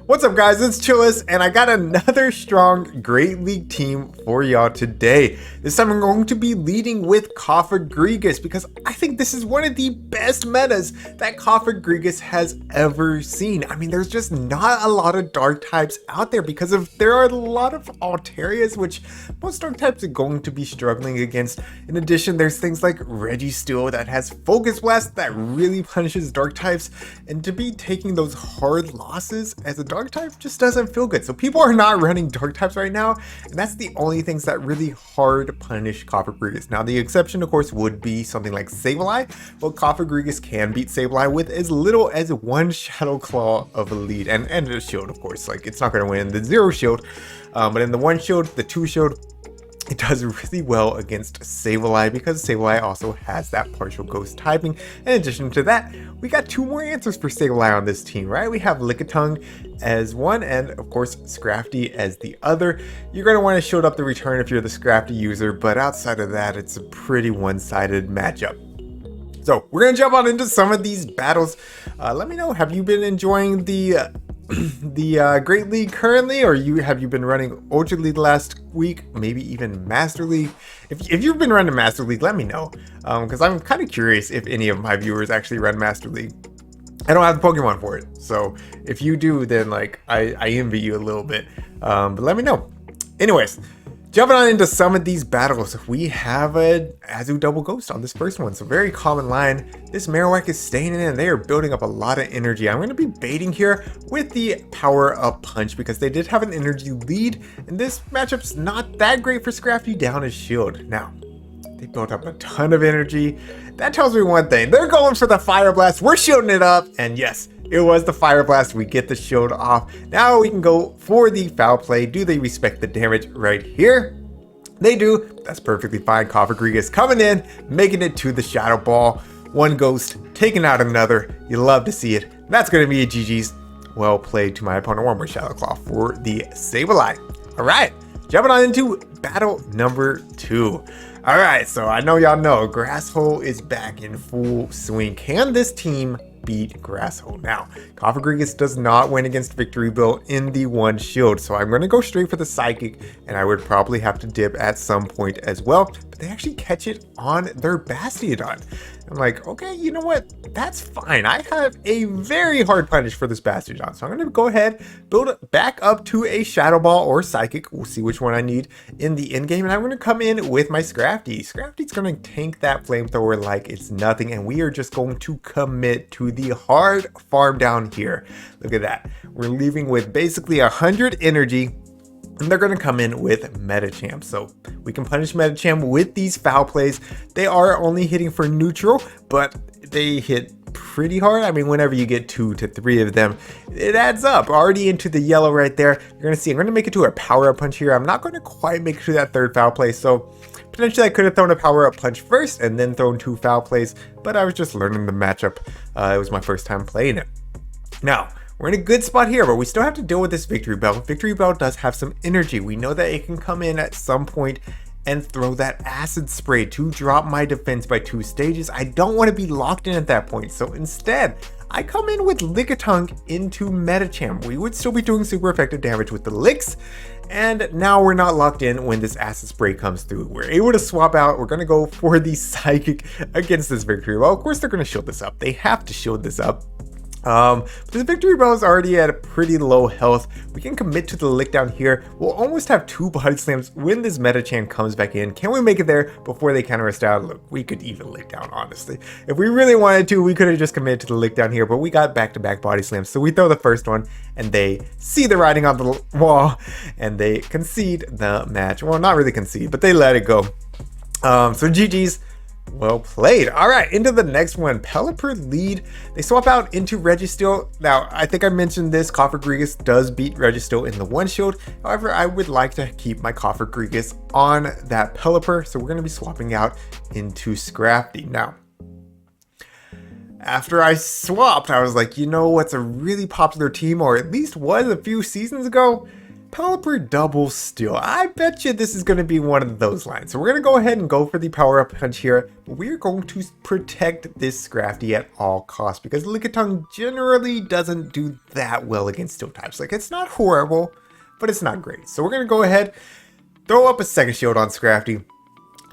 What's up, guys? It's Chillis, and I got another strong Great League team for y'all today. This time I'm going to be leading with Cofagrigus because I think this is one of the best metas that Cofagrigus has ever seen. I mean, there's just not a lot of dark types out there because there are a lot of Altarias, which most dark types are going to be struggling against. In addition, there's things like Registeel that has Focus Blast that really punishes dark types, and to be taking those hard losses as a dark type just doesn't feel good. So people are not running dark types right now, and that's the only things that really hard punish Cofagrigus. Now the exception of course would be something like Sableye, but Cofagrigus can beat Sableye with as little as one Shadow Claw of a lead, and a shield of course. Like, it's not going to win the 0 shield, but in the 1 shield, the 2 shield, it does really well against Sableye because Sableye also has that partial ghost typing. In addition to that, we got 2 more answers for Sableye on this team, right? We have Lickitung as one, and of course Scrafty as the other. You're going to want to shield up the return if you're the Scrafty user, but outside of that, it's a pretty one-sided matchup. So we're going to jump on into some of these battles. Let me know, have you been enjoying the Great League currently, or have you been running Ultra League last week, maybe even Master League? If you've been running Master League, let me know, because I'm kind of curious if any of my viewers actually run Master League. I don't have the Pokemon for it, so if you do, then like I envy you a little bit, but let me know. Anyways, jumping on into some of these battles, we have a Azu Double Ghost on this first one. So very common line. This Marowak is staying in and they are building up a lot of energy. I'm going to be baiting here with the Power Up Punch because they did have an energy lead, and this matchup's not that great for Scrafty down his shield. Now, they built up a ton of energy. That tells me one thing. They're going for the Fire Blast. We're shielding it up, and yes, it was the Fire Blast. We get the shield off. Now we can go for the Foul Play. Do they respect the damage right here? They do. That's perfectly fine. Cofagrigus coming in, making it to the Shadow Ball. One ghost, taking out another. You love to see it. That's going to be a GG's. Well played to my opponent. One more Shadow Claw for the Sableye. All right, jumping on into battle number 2. All right, so I know y'all know Grasshole is back in full swing. Can this team beat Grasshole? Now, Cofagrigus does not win against Victory Bell in the 1 shield, so I'm going to go straight for the Psychic, and I would probably have to dip at some point as well, but they actually catch it on their Bastiodon. I'm like, okay, you know what? That's fine. I have a very hard punish for this Bastiodon, so I'm going to go ahead, build it back up to a Shadow Ball or Psychic. We'll see which one I need in the end game, and I'm going to come in with my Scrafty. Scrafty's going to tank that Flamethrower like it's nothing, and we are just going to commit to the hard farm down here. Look at that. We're leaving with basically 100 energy, and they're going to come in with Medicham. So we can punish Medicham with these foul plays. They are only hitting for neutral, but they hit pretty hard. I mean, whenever you get 2 to 3 of them, it adds up. Already into the yellow right there. You're going to see I'm going to make it to a Power Up Punch here. I'm not going to quite make it to that 3rd foul play. So potentially I could have thrown a Power Up Punch first and then thrown 2 foul plays, but I was just learning the matchup. It was my first time playing it. Now, we're in a good spot here, but we still have to deal with this Victory Bell. Victory Bell does have some energy. We know that it can come in at some point and throw that Acid Spray to drop my defense by 2 stages. I don't want to be locked in at that point, so instead, I come in with Lickitung into Medicham. We would still be doing super effective damage with the Licks, and now we're not locked in when this Acid Spray comes through. We're able to swap out. We're going to go for the Psychic against this Victory Bell. Of course, they're going to shield this up. They have to shield this up. But the Victory Bell is already at a pretty low health. We can commit to the lick down here. We'll almost have 2 body slams when this Medicham comes back in. Can we make it there before they counter us down? Look, we could even lick down, honestly. If we really wanted to, we could have just committed to the lick down here, but we got back-to-back body slams. So we throw the first one, and they see the writing on the wall, and they concede the match. Well, not really concede, but they let it go. So GG's. Well played. All right, into the next one. Pelipper lead. They swap out into Registeel. Now, I think I mentioned this. Cofagrigus does beat Registeel in the 1 shield. However, I would like to keep my Cofagrigus on that Pelipper, so we're going to be swapping out into Scrafty. Now, after I swapped, I was like, you know what's a really popular team, or at least was a few seasons ago? Pelipper double steal. I bet you this is going to be one of those lines. So we're going to go ahead and go for the power up punch here. But we're going to protect this Scrafty at all costs because Lickitung generally doesn't do that well against steel types. Like, it's not horrible, but it's not great. So we're going to go ahead, throw up a second shield on Scrafty,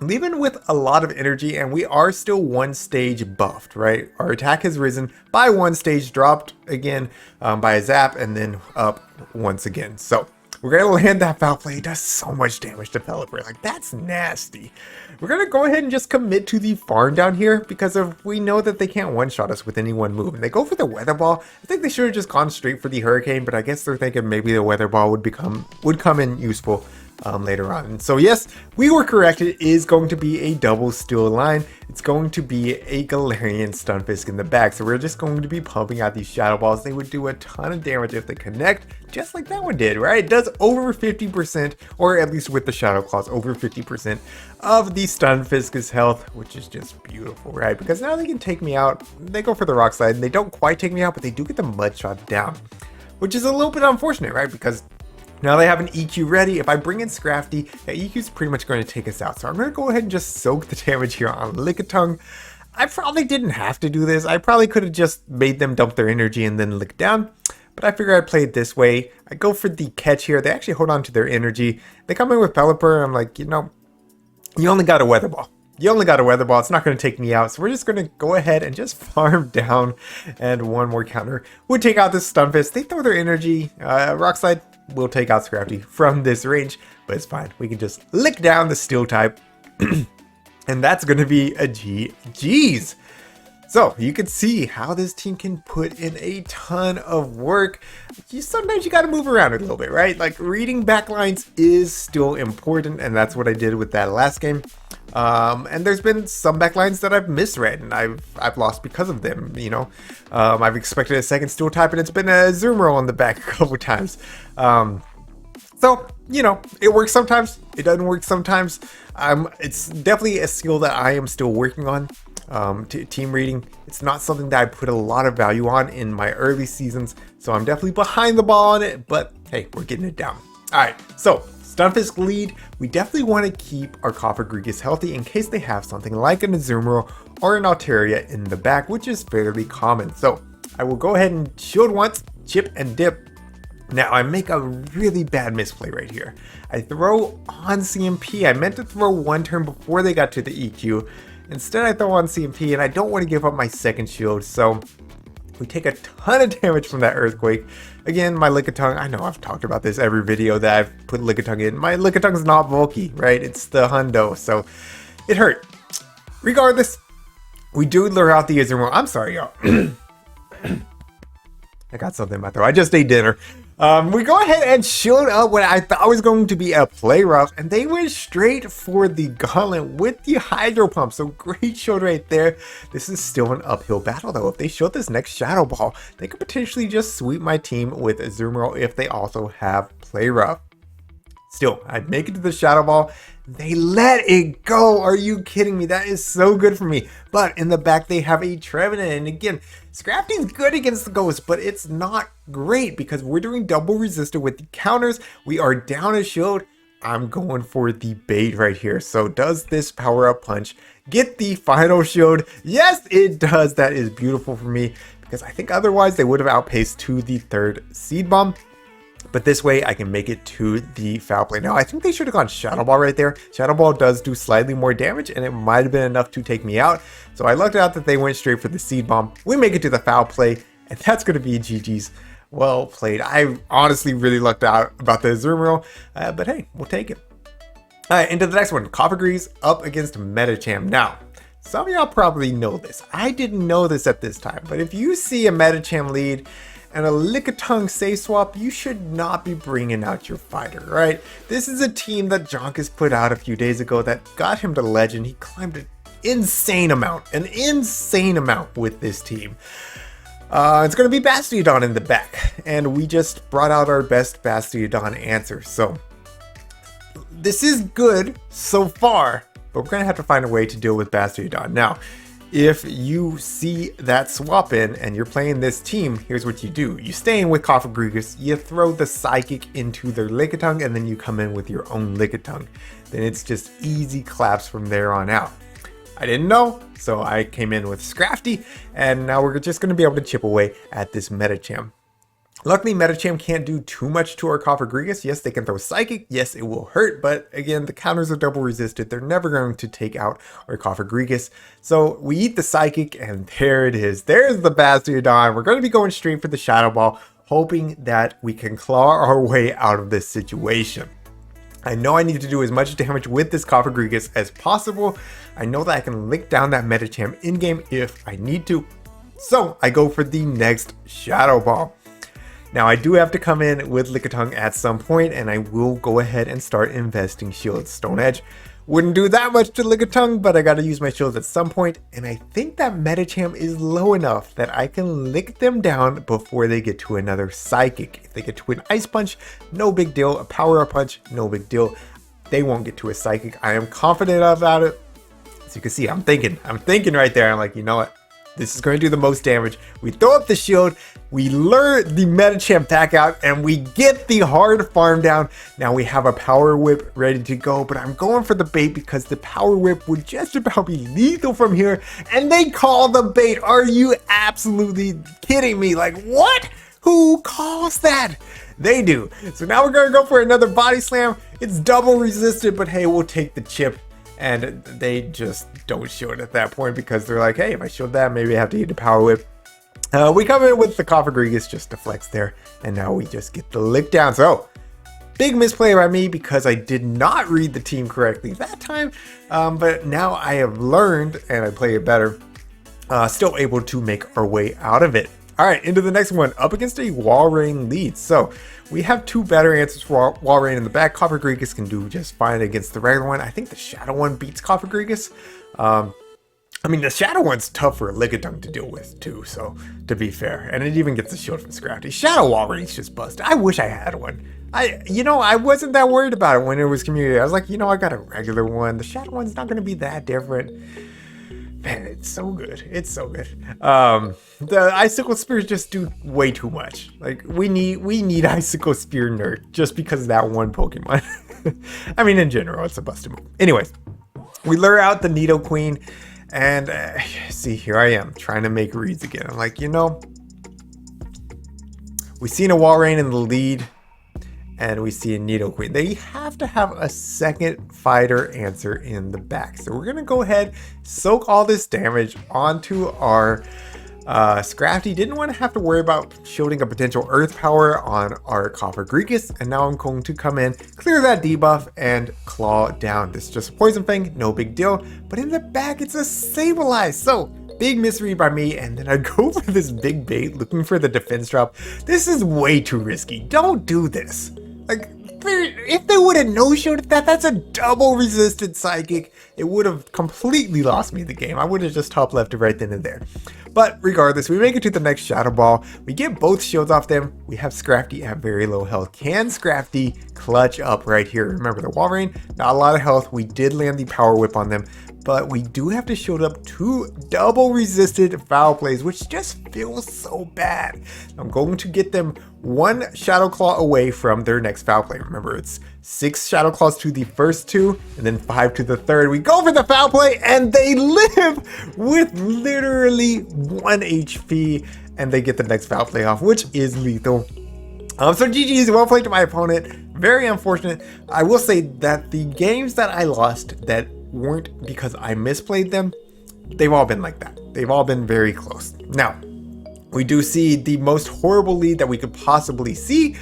leaving with a lot of energy, and we are still one stage buffed, right? Our attack has risen by one stage, dropped again by a zap, and then up once again. So we're gonna land that foul play. It does so much damage to Pelipper. Like, that's nasty. We're gonna go ahead and just commit to the farm down here because of we know that they can't one-shot us with any one move. And they go for the weather ball. I think they should have just gone straight for the hurricane, but I guess they're thinking maybe the weather ball would come in useful later on. And so yes, we were correct. It is going to be a double steal line. It's going to be a Galarian Stunfisk in the back. So we're just going to be pumping out these shadow balls. They would do a ton of damage if they connect, just like that one did, right? It does over 50%, or at least with the shadow claws, over 50% of the Stunfisk's health, which is just beautiful, right? Because now they can take me out. They go for the rock slide, and they don't quite take me out, but they do get the mud shot down, which is a little bit unfortunate, right? Because now they have an EQ ready. If I bring in Scrafty, that EQ is pretty much going to take us out. So I'm going to go ahead and just soak the damage here on Lickitung. I probably didn't have to do this. I probably could have just made them dump their energy and then lick down. But I figure I'd play it this way. I go for the catch here. They actually hold on to their energy. They come in with Pelipper. I'm like, you know, you only got a weather ball. You only got a weather ball. It's not going to take me out. So we're just going to go ahead and just farm down. And one more counter would take out this Stunfisk. They throw their energy. Rock Slide will take out Scrafty from this range. But it's fine. We can just lick down the steel type. And that's going to be a GG's. So you can see how this team can put in a ton of work. Sometimes you got to move around a little bit, right? Like, reading backlines is still important, and that's what I did with that last game. And there's been some backlines that I've misread and I've lost because of them. You know, I've expected a second steel type, and it's been a zoom roll on the back a couple times. So, you know, it works sometimes. It doesn't work sometimes. It's definitely a skill that I am still working on. Team reading, it's not something that I put a lot of value on in my early seasons, so I'm definitely behind the ball on it, but hey, we're getting it down. All right, so Stunfisk lead, we definitely want to keep our Cofagrigus healthy in case they have something like an Azumarill or an Altaria in the back, which is fairly common. So I will go ahead and shield once, chip and dip. Now I make a really bad misplay right here. I throw on CMP. I meant to throw one turn before they got to the EQ. Instead, I throw on CMP, and I don't want to give up my second shield, so we take a ton of damage from that Earthquake. Again, my Lickitung, I know I've talked about this every video that I've put Lickitung in. My Lickitung's not bulky, right? It's the hundo, so it hurt. Regardless, we do lure out the Azumarill. I'm sorry, y'all. I got something in my throat. I just ate dinner. We go ahead and shield up what I thought was going to be a play rough, and they went straight for the Gauntlet with the Hydro Pump. So great shield right there. This is still an uphill battle though. If they shield this next Shadow Ball, they could potentially just sweep my team with Azumarill if they also have play rough. Still, I make it to the Shadow Ball. They let it go. Are you kidding me? That is so good for me. But in the back, they have a Trevenant. And again, Scrafty's good against the Ghost, but it's not great because we're doing double resistor with the counters. We are down a shield. I'm going for the bait right here. So does this power up punch get the final shield? Yes, it does. That is beautiful for me because I think otherwise they would have outpaced to the third Seed Bomb. But this way I can make it to the foul play. Now I think they should have gone Shadow Ball right there. Shadow Ball does do slightly more damage and it might have been enough to take me out. So I lucked out that they went straight for the Seed Bomb. We make it to the foul play and that's going to be GG's. Well played. I honestly really lucked out about the Azumarill, but hey, we'll take it. All right, into the next one. Cofagrigus up against Medicham. Now, some of y'all probably know this. I didn't know this at this time, but if you see a Medicham lead and a Lickitung safe swap, you should not be bringing out your fighter, right? This is a team that Jonkus put out a few days ago that got him to legend. He climbed an insane amount with this team. It's going to be Bastiodon in the back, and we just brought out our best Bastiodon answer. So this is good so far, but we're going to have to find a way to deal with Bastiodon. Now, if you see that swap in and you're playing this team, here's what you do. You stay in with Cofagrigus, you throw the Psychic into their Lickitung, and then you come in with your own Lickitung. Then it's just easy claps from there on out. I didn't know, so I came in with Scrafty, and now we're just going to be able to chip away at this Medicham. Luckily, Medicham can't do too much to our Cofagrigus. Yes, they can throw Psychic. Yes, it will hurt, but again, the counters are double resisted. They're never going to take out our Cofagrigus. So we eat the Psychic, and there it is. There's the Bastiodon. We're going to be going straight for the Shadow Ball, hoping that we can claw our way out of this situation. I know I need to do as much damage with this Cofagrigus as possible. I know that I can lick down that Medicham in-game if I need to. So I go for the next Shadow Ball. Now I do have to come in with Lickitung at some point, and I will go ahead and start investing shields. Stone Edge wouldn't do that much to Lickitung, but I gotta use my shields at some point, and I think that Medicham is low enough that I can lick them down before they get to another Psychic. If they get to an Ice Punch, no big deal. A Power Up Punch, no big deal. They won't get to a Psychic. I am confident about it. As you can see, I'm thinking right there. I'm like, you know what? This is going to do the most damage. We throw up the shield, we lure the Medicham back out, and we get the hard farm down. Now we have a Power Whip ready to go, but I'm going for the bait because the Power Whip would just about be lethal from here, and they call the bait. Are you absolutely kidding me? Like, what? Who calls that? They do. So now we're going to go for another Body Slam. It's double resisted, but hey, we'll take the chip. And they just don't show it at that point because they're like, hey, if I showed that, maybe I have to eat a Power Whip. We come in with the Cofagrigus just to flex there, and now we just get the lick down. So, big misplay by me because I did not read the team correctly that time, but now I have learned and I play it better. Still able to make our way out of it. All right, into the next one, up against a Walrein lead. So we have two better answers for Walrein in the back. Cofagrigus can do just fine against the regular one. I think the Shadow one beats Cofagrigus. I mean, the Shadow one's tough for a Lickitung to deal with too, so to be fair. And it even gets a shield from Scrafty. Shadow Walrein's just busted. I wish I had one. I wasn't that worried about it when it was community. I was like, I got a regular one. The Shadow one's not going to be that different. Man, it's so good. It's so good. The Icicle Spears just do way too much. Like, we need Icicle Spear nerd just because of that one Pokemon. I mean, in general, it's a busted move. Anyways, we lure out the Nidoqueen, and see, here I am trying to make reads again. I'm like, we've seen a Walrein in the lead, and we see a Nidoqueen. They have to have a second fighter answer in the back. So we're going to go ahead, soak all this damage onto our Scrafty. Didn't want to have to worry about shielding a potential Earth Power on our Cofagrigus. And now I'm going to come in, clear that debuff, and claw down. This is just a Poison Fang, no big deal. But in the back, it's a Sableye. So big misread by me, and then I go for this big bait looking for the defense drop. This is way too risky. Don't do this. Like, if they would have no-showed that's a double resisted Psychic. It would have completely lost me the game. I would have just top left it right then and there. But regardless, we make it to the next Shadow Ball. We get both shields off them. We have Scrafty at very low health. Can Scrafty clutch up right here? Remember, the Walrein, not a lot of health. We did land the Power Whip on them, but we do have to shield up two double resisted foul plays, which just feels so bad. I'm going to get them one Shadow Claw away from their next foul play. Remember, it's 6 Shadow Claws to the first 2, and then 5 to the third. We go for the foul play, and they live with literally 1 HP, and they get the next foul play off, which is lethal. So GG's, well played to my opponent. Very unfortunate. I will say that the games that I lost that weren't because I misplayed them, they've all been like that. They've all been very close. Now, we do see the most horrible lead that we could possibly see,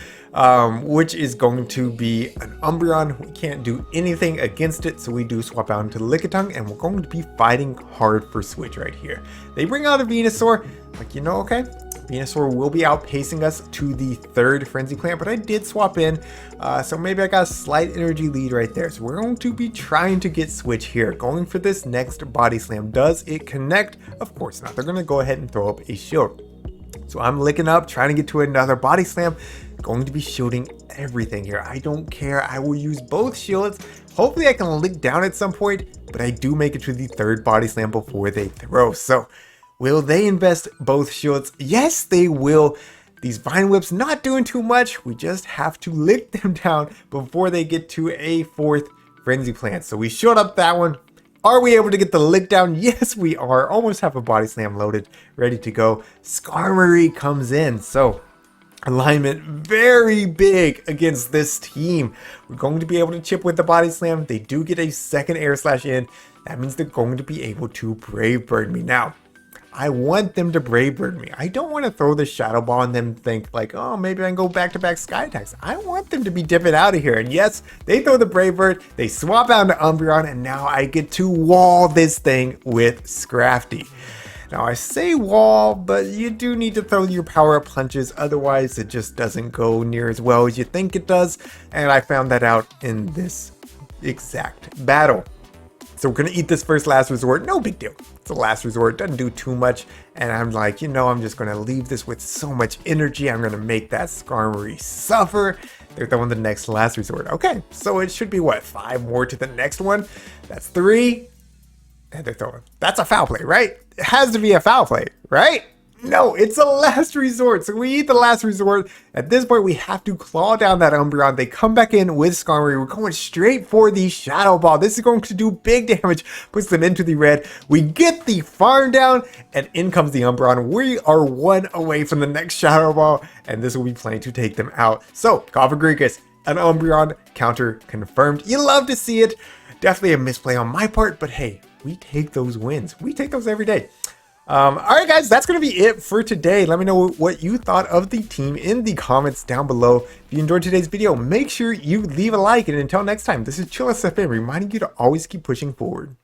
which is going to be an Umbreon. We can't do anything against it, so we do swap out into the Lickitung, and we're going to be fighting hard for Switch right here. They bring out a Venusaur, like, okay, Venusaur will be outpacing us to the third Frenzy Plant, but I did swap in, so maybe I got a slight energy lead right there. So we're going to be trying to get Switch here, going for this next Body Slam. Does it connect? Of course not. They're going to go ahead and throw up a shield. So I'm licking up, trying to get to another Body Slam, going to be shielding everything here. I don't care. I will use both shields. Hopefully I can lick down at some point, but I do make it to the third body slam before they throw. So will they invest both shields? Yes, they will. These Vine Whips not doing too much. We just have to lick them down before they get to a fourth Frenzy Plant. So we showed up that one. Are we able to get the lick down? Yes, we are. Almost have a body slam loaded, ready to go. Skarmory comes in. So alignment very big against this team. We're going to be able to chip with the body slam. They do get a second air slash in. That means they're going to be able to Brave Bird me. Now, I want them to Brave Bird me. I don't want to throw the Shadow Ball and then think like, oh, maybe I can go back-to-back Sky Attacks. I want them to be dipping out of here. And yes, they throw the Brave Bird, they swap out into Umbreon, and now I get to wall this thing with Scrafty. Now I say wall, but you do need to throw your power-up punches, otherwise it just doesn't go near as well as you think it does. And I found that out in this exact battle. So we're going to eat this first last resort. No big deal. It's a last resort. Doesn't do too much. And I'm like, you know, I'm just going to leave this with so much energy. I'm going to make that Skarmory suffer. They're throwing the next last resort. Okay, so it should be what? 5 more to the next one. That's 3. And they're throwing. That's a foul play, right? It has to be a foul play, right? No, it's a last resort. So we eat the last resort. At this point, we have to claw down that Umbreon. They come back in with Skarmory. We're going straight for the Shadow Ball. This is going to do big damage. Puts them into the red. We get the farm down, and in comes the Umbreon. We are 1 away from the next Shadow Ball, and this will be plenty to take them out. So, Cofagrigus, an Umbreon counter confirmed. You love to see it. Definitely a misplay on my part, but hey, we take those wins. We take those every day. All right, guys, that's going to be it for today. Let me know what you thought of the team in the comments down below. If you enjoyed today's video, make sure you leave a like. And until next time, this is ChillisFM reminding you to always keep pushing forward.